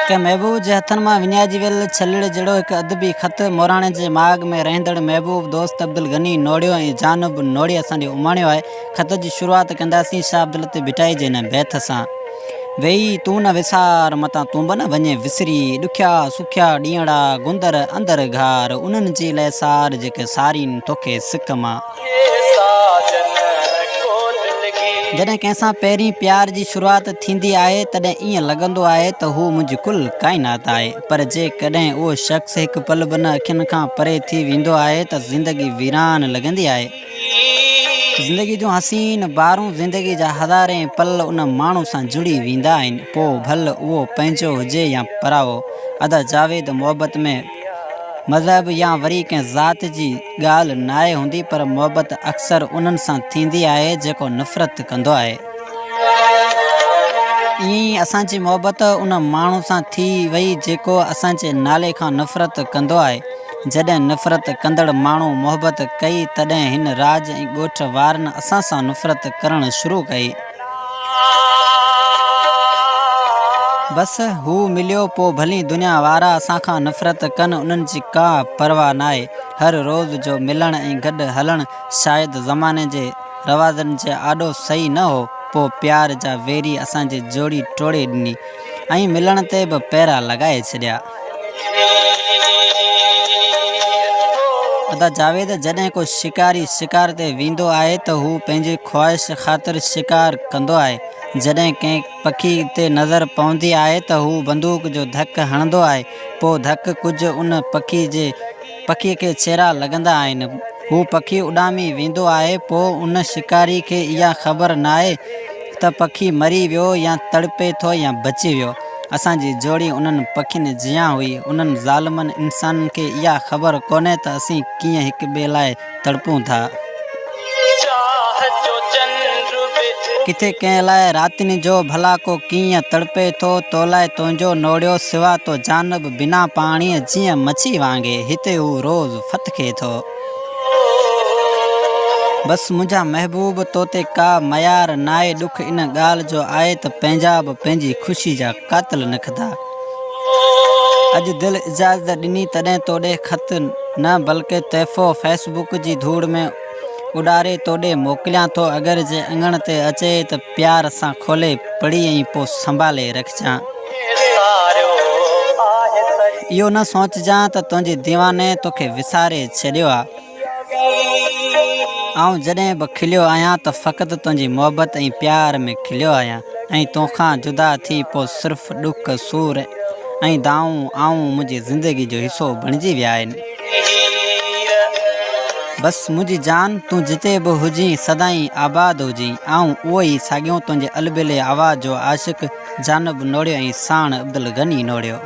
के महबूब जे हथन मां विञाइजी वियल छलड़ जहिड़ो हिकु अदबी ख़त मोराणे जे माग में रहंदड़ महबूब दोस्त अब्दुल गनी नोड़ियो ऐं जानब नोड़ी असांखे उमाणियो आहे। ख़त जी शुरूआत कंदासीं शाह अब्दुल लतीफ़ भिटाई जे हिन बैत सां। वेही तूं न विसार मतां तूं बि न वञे विसरी, ॾुखिया सुखिया ॾींहड़ा गुंदर अंदर घार उन्हनि जी लहसार जेके सारीन तोखे सिक मां। जॾहिं कंहिंसां पहिरीं प्यार जी शुरूआत थींदी आहे तॾहिं ईअं लॻंदो आहे त हू मुंहिंजी कुल काइनात आहे, पर जेकॾहिं उहो शख़्स हिकु पल बि न अखियुनि खां परे थी वेंदो आहे त ज़िंदगी वीरान लॻंदी आहे। ज़िंदगी जूं हसीन बारूं ज़िंदगी जा हज़ारे पल उन माण्हू सां जुड़ी वेंदा आहिनि, पोइ भल उहो पंहिंजो हुजे या पराओ। अदा जावेद मोहबत में मज़हब या वरी कंहिं ज़ात जी ॻाल्हि नाहे हूंदी, पर मोहबत अक्सर उन्हनि सां थींदी आहे जेको नफ़रत कंदो आहे। ईअं ई असांजी मोहबत उन माण्हू सां थी वई जेको असांजे नाले खां नफ़रत कंदो आहे। जॾहिं नफ़रत कंदड़ माण्हू मोहबत कई तॾहिं हिन राज ऐं ॻोठ वारनि असां सां नफ़रत करणु शुरू कई। बसि हू मिलियो पोइ भली दुनिया वारा असां खां नफ़रत कनि, उन्हनि जी का परवाह नाहे। हर रोज़ जो मिलणु ऐं गॾु हलणु शायदि ज़माने जे रवाज़नि जे आॾो सही न हो, पोइ प्यार जा वेरी असांजी जोड़ी टोड़े ॾिनी ऐं मिलण ते बि पैरा लॻाए छॾिया। अदा जावेद जॾहिं को शिकारी शिकार ते वेंदो आहे त हू पंहिंजी ख़्वाहिश ख़ातिर शिकार कंदो आहे। जॾहिं कंहिं पखी ते नज़र पवंदी आहे त हू बंदूक जो धकु हणंदो आहे, पोइ धकु कुझु उन पखीअ खे चेरा लॻंदा आहिनि। हू पखी उॾामी वेंदो आहे, पोइ उन शिकारी खे इहा ख़बर नाहे त पखी मरी वियो या तड़पे थो या बची वियो। असांजी जोड़ी उन्हनि पखियुनि जियां हुई। उन्हनि ज़ालिमनि इंसाननि खे इहा ख़बर कोन्हे त असीं कीअं हिक ॿिए लाइ तड़पूं था। किथे कंहिं लाइ रातिनि जो भला को कीअं तड़पे थो, तो लाइ तुंहिंजो नोड़ियो सिवा तो जानब बिना पाणीअ जीअं मच्छी वांगे हिते हू रोज़ फतके थो। बसि मुंहिंजा महबूब तो ते का मयार नाहे, ॾुख इन ॻाल्हि जो आहे त पंहिंजा बि पंहिंजी ख़ुशी जा क़ातिल निकिता। अॼु दिलि इजाज़त ॾिनी तॾहिं तोॾे ख़त न बल्कि तहफ़ो फेसबुक जी धूड़ में उॾारे तोॾे मोकिलियां थो। अगरि जे अङण ते अचे त प्यार सां खोले पढ़ी ऐं पोइ संभाले रखजांइ। इहो न सोचजांइ त तुंहिंजी दीवाने तोखे विसारे छॾियो आहे। आउं जॾहिं बि खिलियो आहियां त फ़क़ति तुंहिंजी मोहबत ऐं प्यार में खिलियो आहियां, ऐं तोखां जुदा थी पोइ सिर्फ़ु ॾुख सूर ऐं दाऊं आऊं मुंहिंजी ज़िंदगी जो हिसो बणिजी विया आहिनि। बसि मुंहिंजी जान तूं जिते बि हुजीं सदाईं आबाद हुजीं। आऊं उहो ई साॻियो तुंहिंजे अलबिले आवाज़ जो आशिक़ जानब नोड़ियो ऐं साण अब्दुल गनी नोड़ियो।